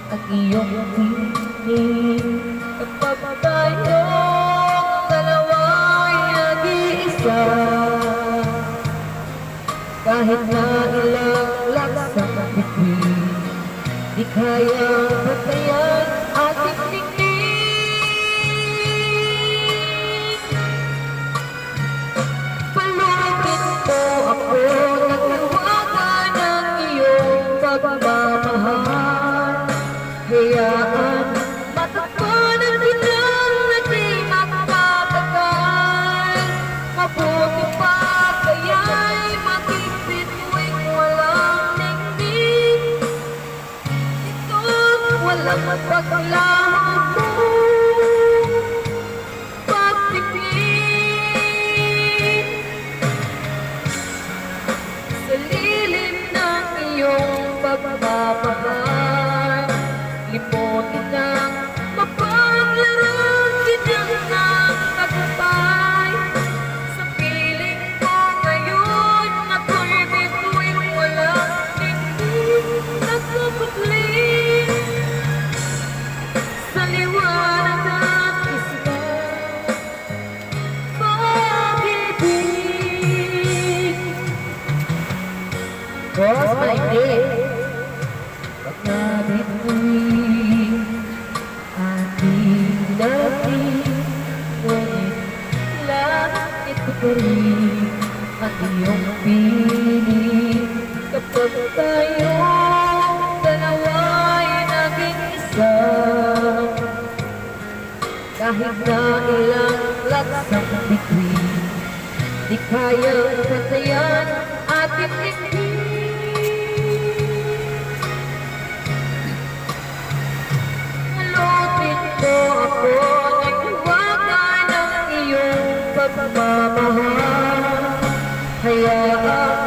at iyong tinig. Kapag tayong dalawa'y nag-iisa, kahit na ilang laksang bituin, di kayang patayan ating tingin. Palugin mo ako ng tawagan ng iyong pagmamahal. Hayaan matakpan ang bilang na di magpapatagal. Mabuti pa kaya'y magiging tuwing walang ningning. Ito'y walang paglaho mo pagtingin. Sa lilim ng iyong pagmamahal, limutin ang mapaglarang ginang ng tagumpay. Sa piling ko ngayon, ako'y bituing walang tingin. Nagpupukling sa liwanag at isang pag-ibig. Boss, maigit. Pag nabituin ating dating, ngunit langit ko rin ang iyong piling. Kapag tayong dalawa'y naging isa, kahit na ilang laksang bituin, di kayang patayan ating tingin. Halutin mo ako ng hiwaga ng iyong pagmamahal. Hayaan